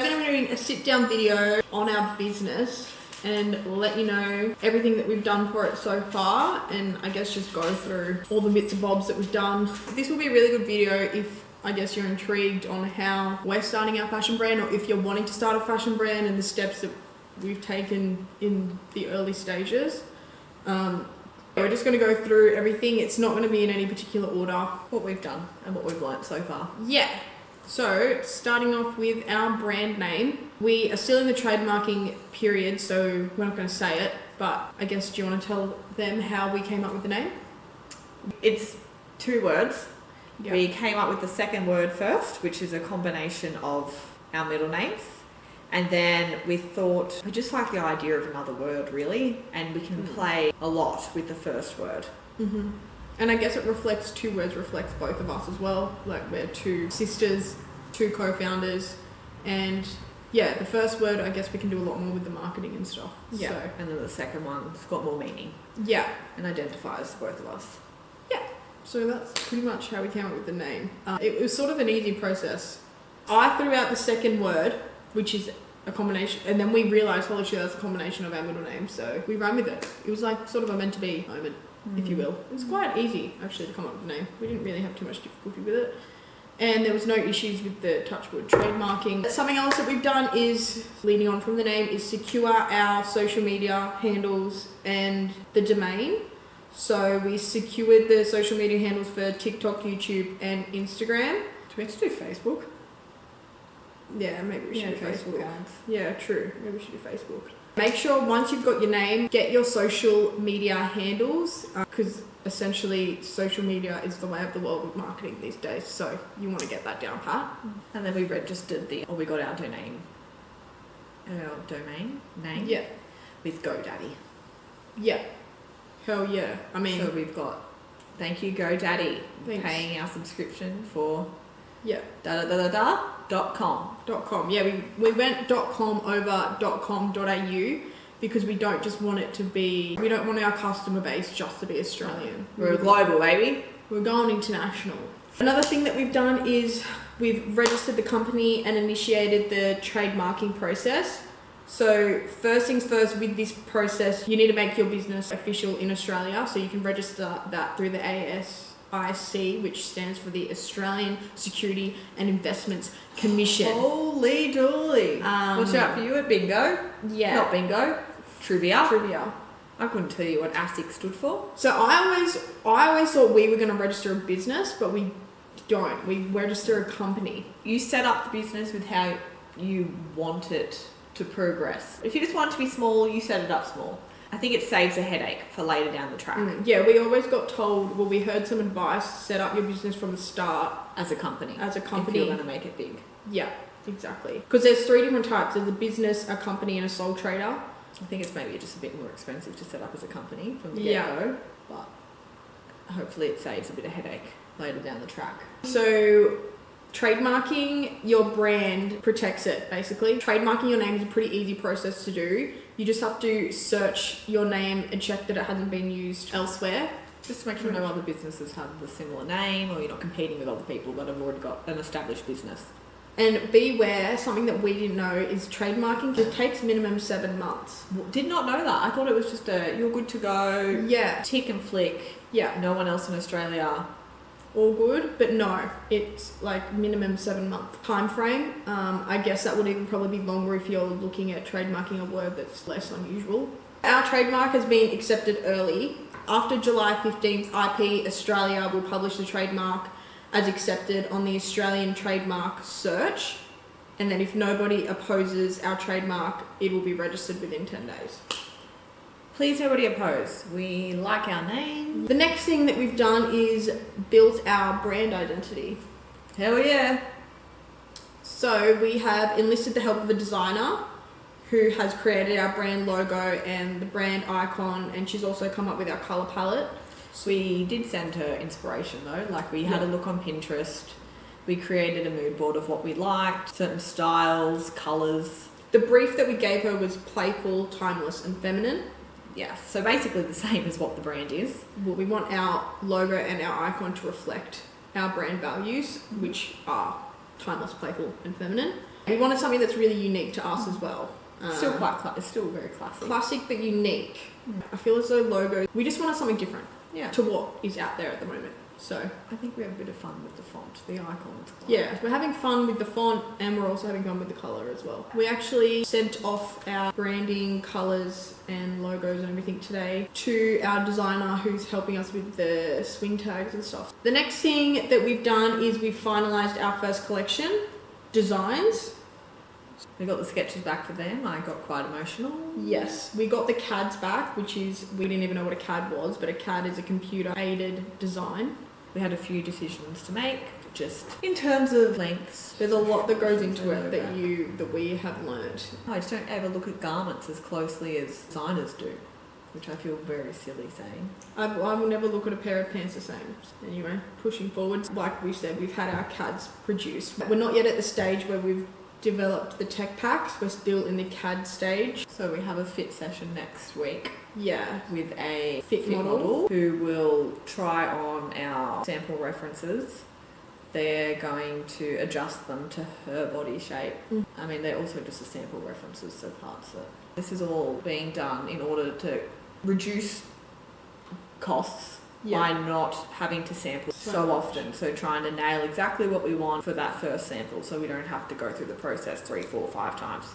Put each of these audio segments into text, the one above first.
going to be doing a sit-down video on our business and let you know everything that we've done for it so far, and I guess just go through all the bits and bobs that we've done. This will be a really good video if I guess you're intrigued on how we're starting our fashion brand, or if you're wanting to start a fashion brand and the steps that we've taken in the early stages. We're just going to go through everything. It's not going to be in any particular order. What we've done and what we've learnt so far. Yeah. So, starting off with our brand name, we are still in the trademarking period, so we're not going to say it, but I guess, do you want to tell them how we came up with the name? It's 2 words. Yep. We came up with the second word first, which is a combination of our middle names. And then we thought, we just like the idea of another word, really, and we can play a lot with the first word. Mm-hmm. And I guess it reflects, 2 words reflects both of us as well. Like, we're 2 sisters, 2 co-founders, and yeah, the first word, I guess we can do a lot more with the marketing and stuff. Yeah, So, and then the second one's got more meaning yeah. and identifies both of us. Yeah. So that's pretty much how we came up with the name. It was sort of an easy process. I threw out the second word, which is a combination, and then we realised, holy shit, that's a combination of our middle names, so we ran with it. It was like sort of a meant to be moment, if you will. It was quite easy, actually, to come up with the name. We didn't really have too much difficulty with it. And there was no issues with the Touchwood trademarking. Something else that we've done is, leading on from the name, is secure our social media handles and the domain. So we secured the social media handles for TikTok, YouTube, and Instagram. Do we have to do Facebook? Yeah, maybe we should do Facebook. ads. Yeah, true. Maybe we should do Facebook. Make sure once you've got your name, get your social media handles, because essentially social media is the way of the world with marketing these days. So you want to get that down pat. And then we registered we got our domain name. Yeah. With GoDaddy. Yeah. Hell yeah. I mean, So we've got, thank you GoDaddy, Thanks. paying our subscription for yeah. .com. .com. Yeah, we went .com over .com.au because we don't just want it to be, we don't want our customer base just to be Australian. We're global, baby. We're going international. Another thing that we've done is we've registered the company and initiated the trademarking process. So first things first, with this process, you need to make your business official in Australia. So you can register that through the ASIC, which stands for the Australian Security and Investments Commission. Holy dooly. Watch out for you at bingo. Yeah. Not bingo. Trivia. Trivia. I couldn't tell you what ASIC stood for. So I always thought we were going to register a business, but we don't. We register a company. You set up the business with how you want it to progress. If you just want it to be small, you set it up small. I think it saves a headache for later down the track. Yeah, we always got told, well, we heard some advice, set up your business from the start. As a company. If you're going to make it big. Yeah, exactly. Because there's 3 different types. There's a business, a company, and a sole trader. I think it's maybe just a bit more expensive to set up as a company from the Yeah. get-go, but hopefully it saves a bit of headache later down the track. So trademarking your brand protects it, basically. Trademarking your name is a pretty easy process to do. You just have to search your name and check that it hasn't been used elsewhere. Just to make sure no other businesses have the similar name, or you're not competing with other people that have already got an established business. And beware, something that we didn't know is trademarking. It takes minimum 7 months. Did not know that. I thought it was just you're good to go, Yeah. tick and flick. Yeah. No one else in Australia. All good, but no, it's like minimum 7-month time frame. I guess that would even probably be longer if you're looking at trademarking a word that's less unusual. Our trademark has been accepted early. After July 15th, IP Australia will publish the trademark as accepted on the Australian trademark search, and then if nobody opposes our trademark, it will be registered within 10 days. Please nobody oppose. We like our name. The next thing that we've done is built our brand identity. Hell yeah. So we have enlisted the help of a designer who has created our brand logo and the brand icon, and she's also come up with our colour palette. We did send her inspiration though. Like we had a look on Pinterest. We created a mood board of what we liked, certain styles, colours. The brief that we gave her was playful, timeless and feminine. Yeah, so basically the same as what the brand is. Well, we want our logo and our icon to reflect our brand values, which are timeless, playful, and feminine. We wanted something that's really unique to us as well. Still it's still very classic. Classic but unique. I feel as though logos, we just wanted something different to what is out there at the moment. So I think we have a bit of fun with the font, the icons. yeah, we're having fun with the font and we're also having fun with the colour as well. We actually sent off our branding, colours and logos and everything today to our designer who's helping us with the swing tags and stuff. The next thing that we've done is we've finalised our first collection, designs. We got the sketches back for them. I got quite emotional. Yes, we got the CADs back, which is, we didn't even know what a CAD was, but a CAD is a computer aided design. We had a few decisions to make, just in terms of lengths. There's a lot that goes into it that we have learned. I just don't ever look at garments as closely as designers do, which I feel very silly saying. I will never look at a pair of pants the same. Anyway, pushing forward, like we said, we've had our CADs produced. We're not yet at the stage where we've developed the tech packs. We're still in the CAD stage. So we have a fit session next week. Yeah. With a fit model who will try on our sample references. They're going to adjust them to her body shape. I mean, they're also just a sample references, so parts that this is all being done in order to reduce costs by not having to sample so often. So trying to nail exactly what we want for that first sample so we don't have to go through the process 3, 4, 5 times.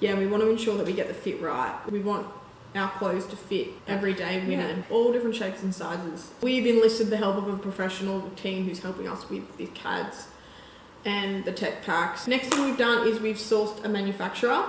Yeah, we want to ensure that we get the fit right. We want our clothes to fit everyday women, all different shapes and sizes. We've enlisted the help of a professional team who's helping us with the CADs and the tech packs. Next thing we've done is we've sourced a manufacturer.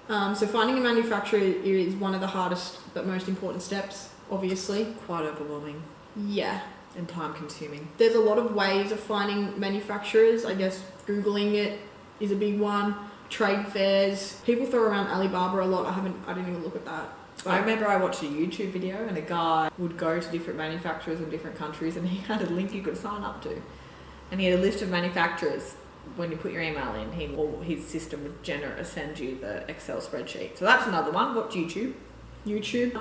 So finding a manufacturer is one of the hardest but most important steps, obviously. Quite overwhelming. Yeah. And time consuming. There's a lot of ways of finding manufacturers. I guess Googling it is a big one. Trade fairs. People throw around Alibaba a lot. I didn't even look at that. I remember I watched a YouTube video and a guy would go to different manufacturers in different countries and he had a link you could sign up to. And he had a list of manufacturers. When you put your email in, his system would send you the Excel spreadsheet. So that's another one. Watch YouTube.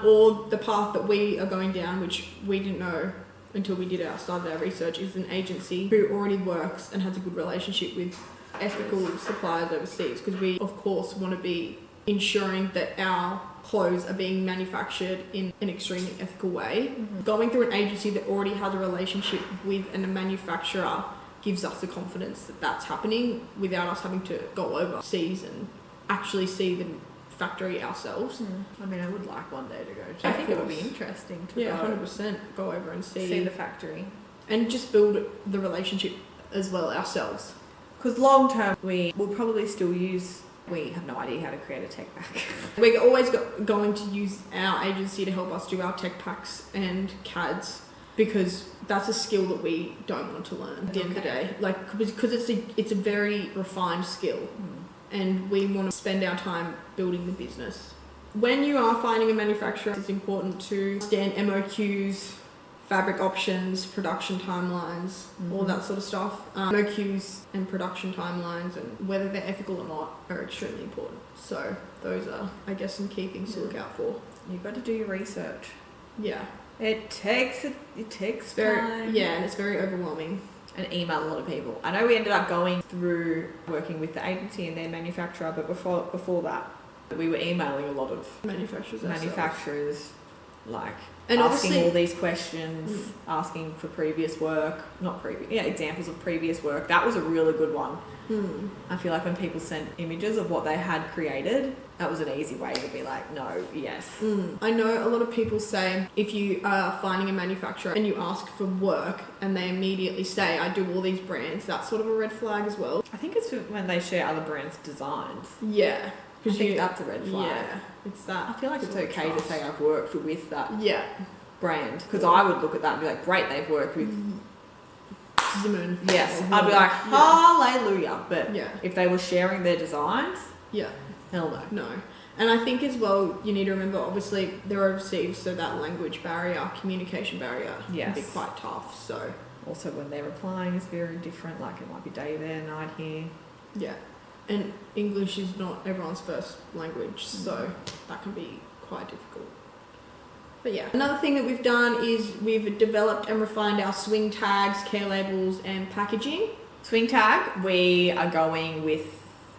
Or the path that we are going down, which we didn't know until we started our research, is an agency who already works and has a good relationship with ethical suppliers overseas, because we of course want to be ensuring that our clothes are being manufactured in an extremely ethical way. Going through an agency that already has a relationship with a manufacturer gives us the confidence that that's happening without us having to go overseas and actually see the factory ourselves. I mean, I would like one day to go to. I think it would be interesting to 100% go over and see the factory and just build the relationship as well ourselves. Because long term, we will probably still use. We have no idea how to create a tech pack. We're always going to use our agency to help us do our tech packs and CADs, because that's a skill that we don't want to learn at the end of the day. Like, because it's a very refined skill. And we want to spend our time building the business. When you are finding a manufacturer, it's important to understand MOQs, fabric options, production timelines, all that sort of stuff. MOQs and production timelines and whether they're ethical or not are extremely important. So those are, I guess, some key things to look out for. You've got to do your research. Yeah. It takes time. Yeah, and it's very overwhelming. And email a lot of people. I know we ended up going through working with the agency and their manufacturer, but before that, we were emailing a lot of manufacturers, like and asking all these questions, asking for examples of previous work. That was a really good one. I feel like when people sent images of what they had created, that was an easy way to be like, no, yes. I know a lot of people say if you are finding a manufacturer and you ask for work and they immediately say, I do all these brands, that's sort of a red flag as well. I think it's when they share other brands' designs. Yeah. I think that's a red flag. Yeah, it's that. I feel like it's okay to say I've worked with that brand, because I would look at that and be like, great, they've worked with Zimmern. Yes, I'd be like, hallelujah. But if they were sharing their designs, hell no. No. And I think as well, you need to remember, obviously, they're overseas, so that language barrier, communication barrier can be quite tough. So also when they're replying is very different, like it might be day there, night here. Yeah. And English is not everyone's first language, so that can be quite difficult. But yeah, another thing that we've done is we've developed and refined our swing tags, care labels and packaging. Swing tag, we are going with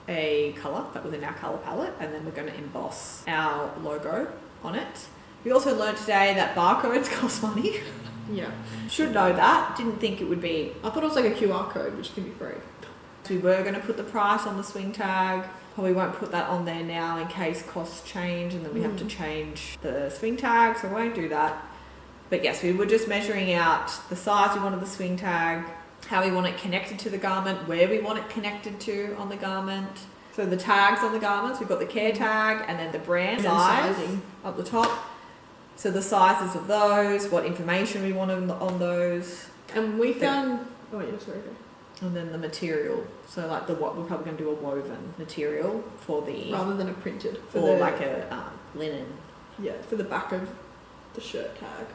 a colour that was in our colour palette, and then we're going to emboss our logo on it. We also learned today that barcodes cost money. Yeah. Should know that. Didn't think it would be. I thought it was like a QR code, which can be free. We were going to put the price on the swing tag. Probably won't put that on there now in case costs change and then we have to change the swing tag, so I won't do that. But yes, we were just measuring out the size we wanted the swing tag, how we want it connected to the garment, where we want it connected to on the garment. So the tags on the garments, we've got the care tag and then the brand And size sizing up the top. So the sizes of those, what information we want on those. And we found... Oh, yeah, sorry. And then the material. So like we're probably going to do a woven material for the... Rather than a printed. Or like a linen. Yeah, for the back of the shirt tag.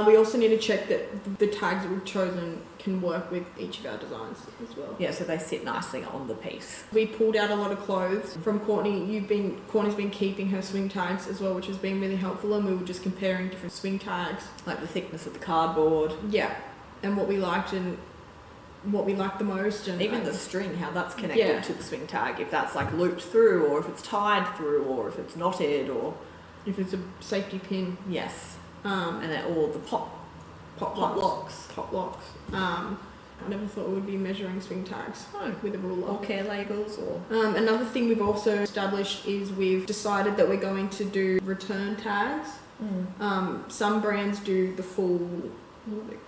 We also need to check that the tags that we've chosen can work with each of our designs as well. Yeah, so they sit nicely on the piece. We pulled out a lot of clothes from Courtney. Courtney's been keeping her swing tags as well, which has been really helpful, and we were just comparing different swing tags. Like the thickness of the cardboard. Yeah, and what we liked and what we liked the most. And even the string, how that's connected to the swing tag. If that's like looped through, or if it's tied through, or if it's knotted, or... if it's a safety pin. Yes. And then all the pop locks. I never thought we would be measuring swing tags with a ruler. Or care labels or... Another thing we've also established is we've decided that we're going to do return tags. Some brands do the full...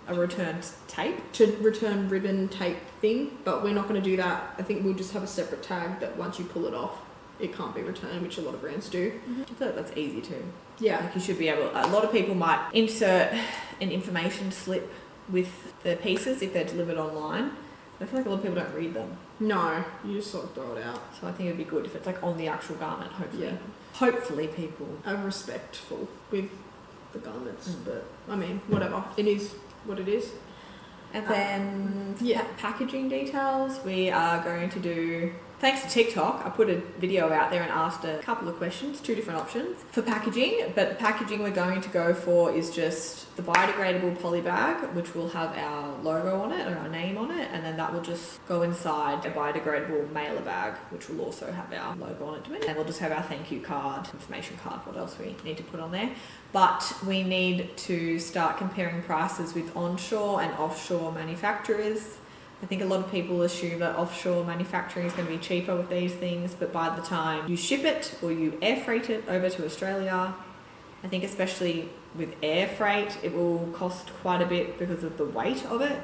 a return tape? To return ribbon tape thing, but we're not going to do that. I think we'll just have a separate tag that once you pull it off, it can't be returned, which a lot of brands do. I feel like that's easy too. Yeah. Like you should be able... A lot of people might insert an information slip with the pieces if they're delivered online. I feel like a lot of people don't read them. No, you just sort of throw it out. So I think it'd be good if it's like on the actual garment, hopefully. Yeah. Hopefully people are respectful with the garments, but I mean, whatever. It is what it is. And then packaging details, we are going to do... Thanks to TikTok, I put a video out there and asked a couple of questions, 2 different options for packaging. But the packaging we're going to go for is just the biodegradable poly bag, which will have our logo on it or our name on it, and then that will just go inside a biodegradable mailer bag, which will also have our logo on it. And we'll just have our thank you card, information card, what else we need to put on there. But we need to start comparing prices with onshore and offshore manufacturers. I think a lot of people assume that offshore manufacturing is going to be cheaper with these things, but by the time you ship it or you air freight it over to Australia, I think especially with air freight, it will cost quite a bit because of the weight of it.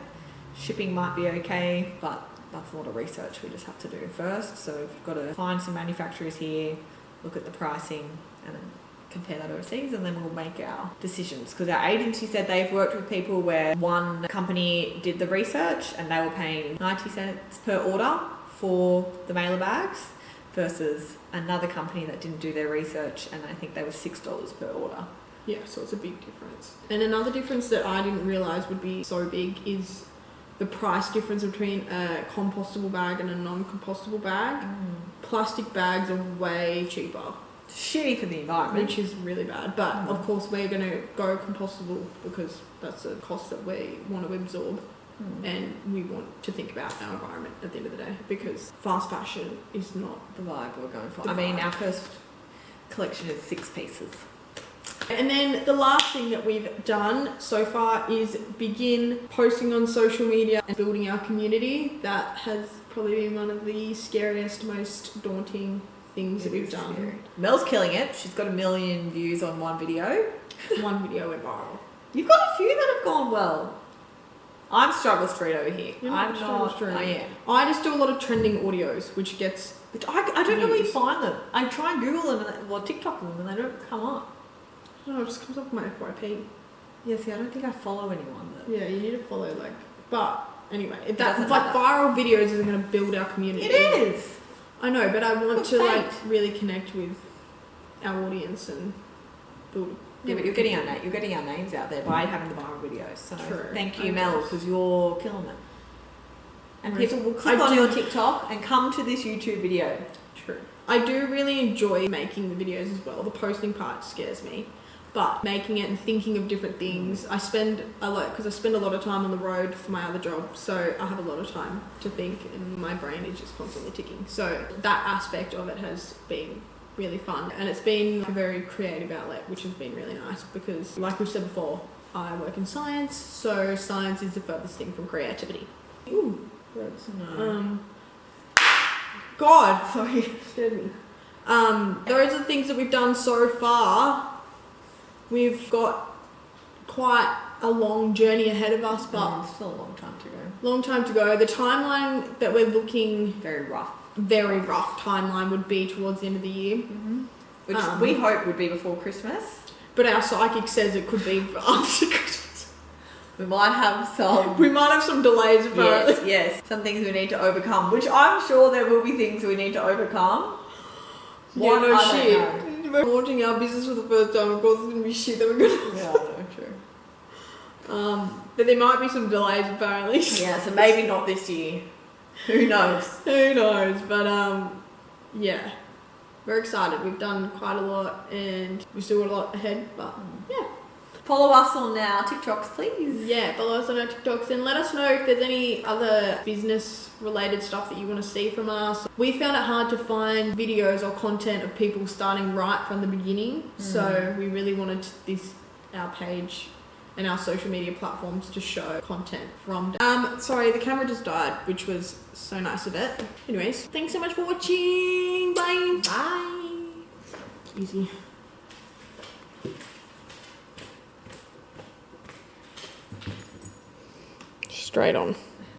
Shipping might be okay, but that's a lot of research we just have to do first. So we've got to find some manufacturers here, look at the pricing, and then compare that overseas, and then we'll make our decisions. Because our agency said they've worked with people where one company did the research and they were paying 90 cents per order for the mailer bags versus another company that didn't do their research, and I think they were $6 per order. Yeah, so it's a big difference. And another difference that I didn't realise would be so big is the price difference between a compostable bag and a non-compostable bag. Plastic bags are way cheaper. Shitty for the environment, which is really bad, but of course we're going to go compostable because that's a cost that we want to absorb, and we want to think about our environment at the end of the day, because fast fashion is not the vibe we're going for. I mean, our first collection is 6 pieces. And then the last thing that we've done so far is begin posting on social media and building our community. That has probably been one of the scariest, most daunting things that we've done. Scary. Mel's killing it. She's got 1 million views on one video. One video went viral. You've got a few that have gone well. I'm struggle street over here. I'm not struggle street. I am. I just do a lot of trending audios, which gets... I don't know where you find them. I try and Google them, or TikTok them, and they don't come up. No, it just comes up with my FYP. Yeah, see, I don't think I follow anyone that... Yeah, you need to follow, like... But, anyway, viral videos isn't going to build our community. It is! I know, but I want to really connect with our audience and build. Yeah, but you're getting our names out there by having the viral videos. So true. Thank you, Mel, because you're killing it. And people will click on your TikTok and come to this YouTube video. True. I do really enjoy making the videos as well. The posting part scares me. but making it and thinking of different things. I spend a lot of time on the road for my other job, so I have a lot of time to think and my brain is just constantly ticking. So that aspect of it has been really fun, and it's been a very creative outlet, which has been really nice because, like we've said before, I work in science, so science is the furthest thing from creativity. Ooh, birds. No. God, sorry, scared me. Those are the things that we've done so far. We've got quite a long journey ahead of us, but still a long time to go. Long time to go. The timeline that we're looking, Very rough timeline would be towards the end of the year. Mm-hmm. Which we hope would be before Christmas. But our psychic says it could be after Christmas. We might have some... We might have some delays apparently. Yes. Some things we need to overcome, which I'm sure there will be things we need to overcome. Yeah, no shit. We're launching our business for the first time. Of course, it's going to be shit that we're going to... Yeah, no, true. But there might be some delays apparently. Yeah, so maybe not this year. Who knows? Who knows? But yeah. We're excited. We've done quite a lot and we've still got a lot ahead, but yeah. Follow us on our TikToks, please. Yeah, follow us on our TikToks and let us know if there's any other business related stuff that you want to see from us. We found it hard to find videos or content of people starting right from the beginning. So we really wanted our page and our social media platforms to show content from... sorry, the camera just died, which was so nice of it. Anyways, thanks so much for watching. Bye. Bye. Easy. Straight on.